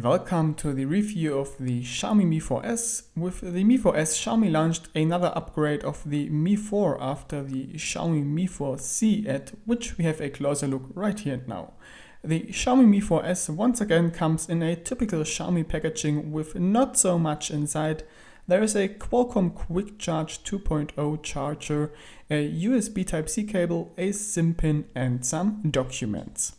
welcome to the review of the Xiaomi Mi4S. With the Mi4S, Xiaomi launched another upgrade of the Mi 4 after the Xiaomi Mi4C, at which we have a closer look right here and now. The Xiaomi Mi4S once again comes in a typical Xiaomi packaging with not so much inside. There is a Qualcomm Quick Charge 2.0 charger, a USB Type-C cable, a SIM pin and some documents.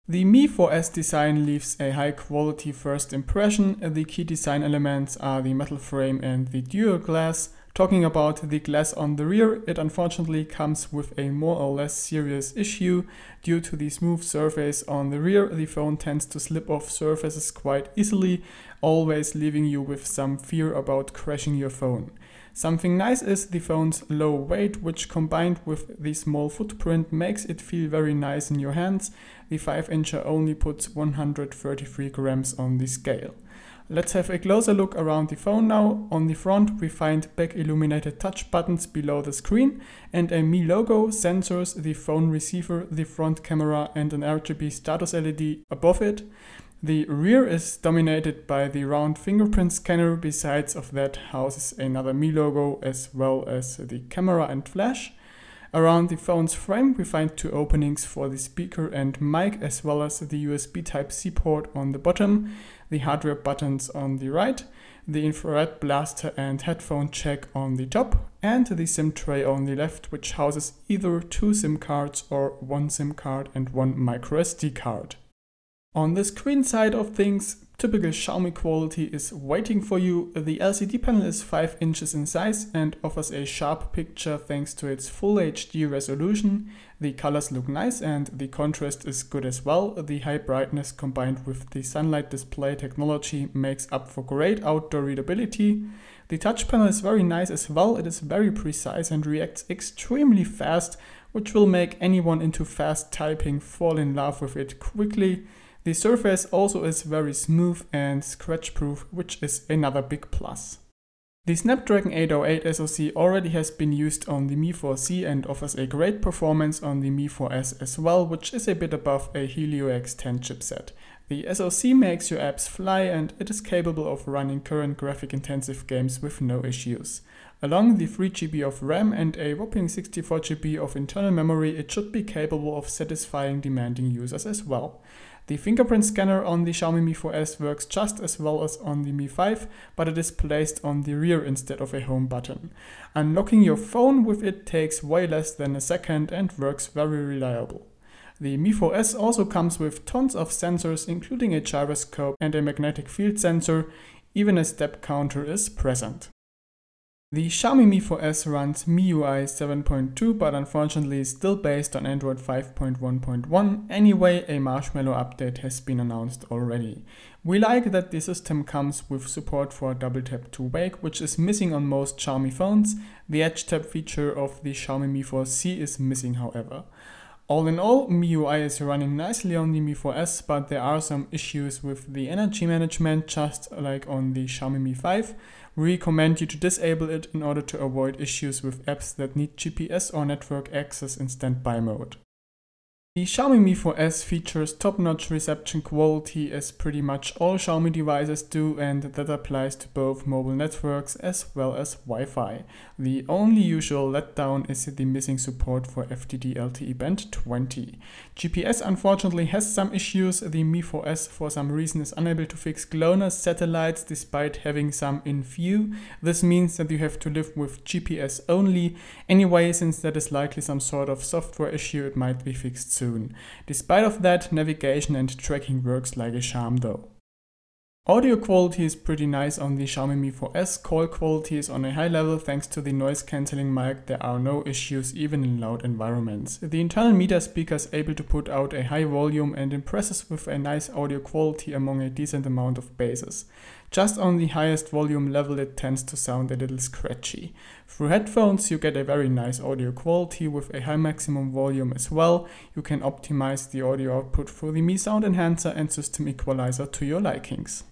The Mi4S design leaves a high quality first impression. The key design elements are the metal frame and the dual glass. Talking about the glass on the rear, it unfortunately comes with a more or less serious issue. Due to the smooth surface on the rear, the phone tends to slip off surfaces quite easily, always leaving you with some fear about crashing your phone. Something nice is the phone's low weight, which combined with the small footprint makes it feel very nice in your hands. The 5-incher only puts 133 grams on the scale. Let's have a closer look around the phone now. On the front we find back illuminated touch buttons below the screen and a Mi logo, sensors, the phone receiver, the front camera and an RGB status LED above it. The rear is dominated by the round fingerprint scanner, besides of that houses another Mi logo as well as the camera and flash. Around the phone's frame we find two openings for the speaker and mic as well as the USB Type-C port on the bottom, the hardware buttons on the right, the infrared blaster and headphone jack on the top, and the SIM tray on the left, which houses either two SIM cards or one SIM card and one microSD card. On the screen side of things, typical Xiaomi quality is waiting for you. The LCD panel is 5 inches in size and offers a sharp picture thanks to its full HD resolution. The colors look nice and the contrast is good as well. The high brightness combined with the sunlight display technology makes up for great outdoor readability. The touch panel is very nice as well. It is very precise and reacts extremely fast, which will make anyone into fast typing fall in love with it quickly. The surface also is very smooth and scratch-proof, which is another big plus. The Snapdragon 808 SoC already has been used on the Mi4C and offers a great performance on the Mi4S as well, which is a bit above a Helio X10 chipset. The SoC makes your apps fly and it is capable of running current graphic-intensive games with no issues. Along the 3 GB of RAM and a whopping 64 GB of internal memory, it should be capable of satisfying demanding users as well. The fingerprint scanner on the Xiaomi Mi4S works just as well as on the Mi 5, but it is placed on the rear instead of a home button. Unlocking your phone with it takes way less than a second and works very reliable. The Mi4S also comes with tons of sensors, including a gyroscope and a magnetic field sensor. Even a step counter is present. The Xiaomi Mi4S runs MIUI 7.2, but unfortunately is still based on Android 5.1.1. Anyway, a Marshmallow update has been announced already. We like that the system comes with support for double tap to wake, which is missing on most Xiaomi phones. The edge tap feature of the Xiaomi Mi4C is missing, however. All in all, MIUI is running nicely on the Mi4S, but there are some issues with the energy management, just like on the Xiaomi Mi 5. We recommend you to disable it in order to avoid issues with apps that need GPS or network access in standby mode. The Xiaomi Mi4S features top-notch reception quality as pretty much all Xiaomi devices do, and that applies to both mobile networks as well as Wi-Fi. The only usual letdown is the missing support for FDD LTE Band 20. GPS unfortunately has some issues. The Mi4S for some reason is unable to fix GLONASS satellites despite having some in view. This means that you have to live with GPS only. Anyway, since that is likely some sort of software issue, it might be fixed soon. Despite of that, navigation and tracking works like a charm though. Audio quality is pretty nice on the Xiaomi Mi4S. Call quality is on a high level thanks to the noise cancelling mic. There are no issues even in loud environments. The internal meter speaker is able to put out a high volume and impresses with a nice audio quality among a decent amount of basses. Just on the highest volume level it tends to sound a little scratchy. Through headphones you get a very nice audio quality with a high maximum volume as well. You can optimize the audio output through the Mi Sound Enhancer and System Equalizer to your likings.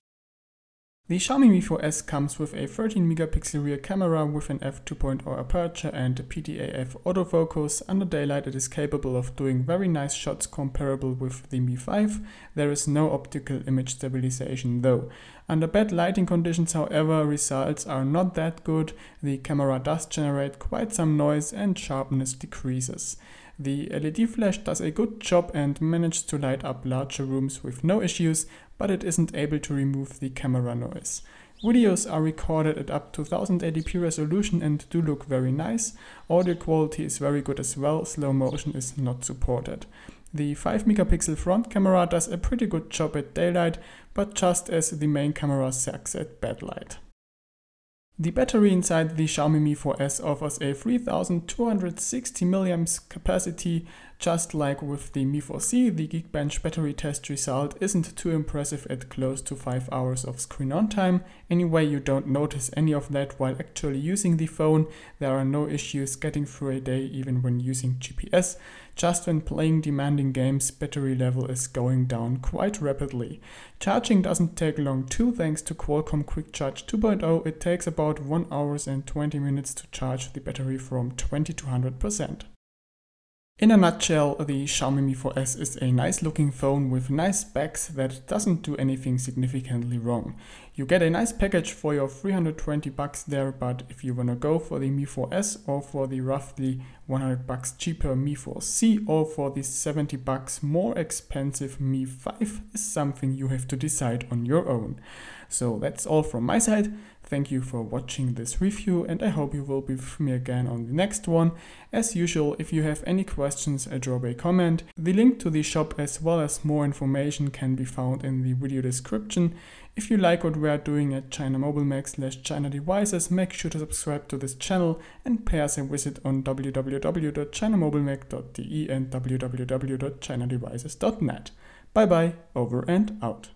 The Xiaomi Mi4S comes with a 13 megapixel rear camera with an f2.0 aperture and a PTAF autofocus. Under daylight it is capable of doing very nice shots comparable with the Mi 5. There is no optical image stabilization though. Under bad lighting conditions, however, results are not that good. The camera does generate quite some noise and sharpness decreases. The LED flash does a good job and manages to light up larger rooms with no issues, but it isn't able to remove the camera noise. Videos are recorded at up to 1080p resolution and do look very nice. Audio quality is very good as well, slow motion is not supported. The 5 megapixel front camera does a pretty good job at daylight, but just as the main camera sucks at bad light. The battery inside the Xiaomi Mi 4S offers a 3260 mAh capacity. Just like with the Mi 4C, the Geekbench battery test result isn't too impressive at close to 5 hours of screen on time. Anyway, you don't notice any of that while actually using the phone. There are no issues getting through a day even when using GPS. Just when playing demanding games, battery level is going down quite rapidly. Charging doesn't take long too, thanks to Qualcomm Quick Charge 2.0. It takes about 1 hour and 20 minutes to charge the battery from 20 to 100%. In a nutshell, the Xiaomi Mi 4S is a nice looking phone with nice specs that doesn't do anything significantly wrong. You get a nice package for your 320 bucks there, but if you wanna go for the Mi 4S or for the roughly 100 bucks cheaper Mi 4C or for the 70 bucks more expensive Mi 5 is something you have to decide on your own. So that's all from my side. Thank you for watching this review and I hope you will be with me again on the next one. As usual, if you have any questions, drop a comment. The link to the shop as well as more information can be found in the video description. If you like what we are doing at ChinaMobileMag/ChinaDevices, make sure to subscribe to this channel and pay us a visit on www.ChinaMobileMag.de and www.ChinaDevices.net. Bye bye, over and out.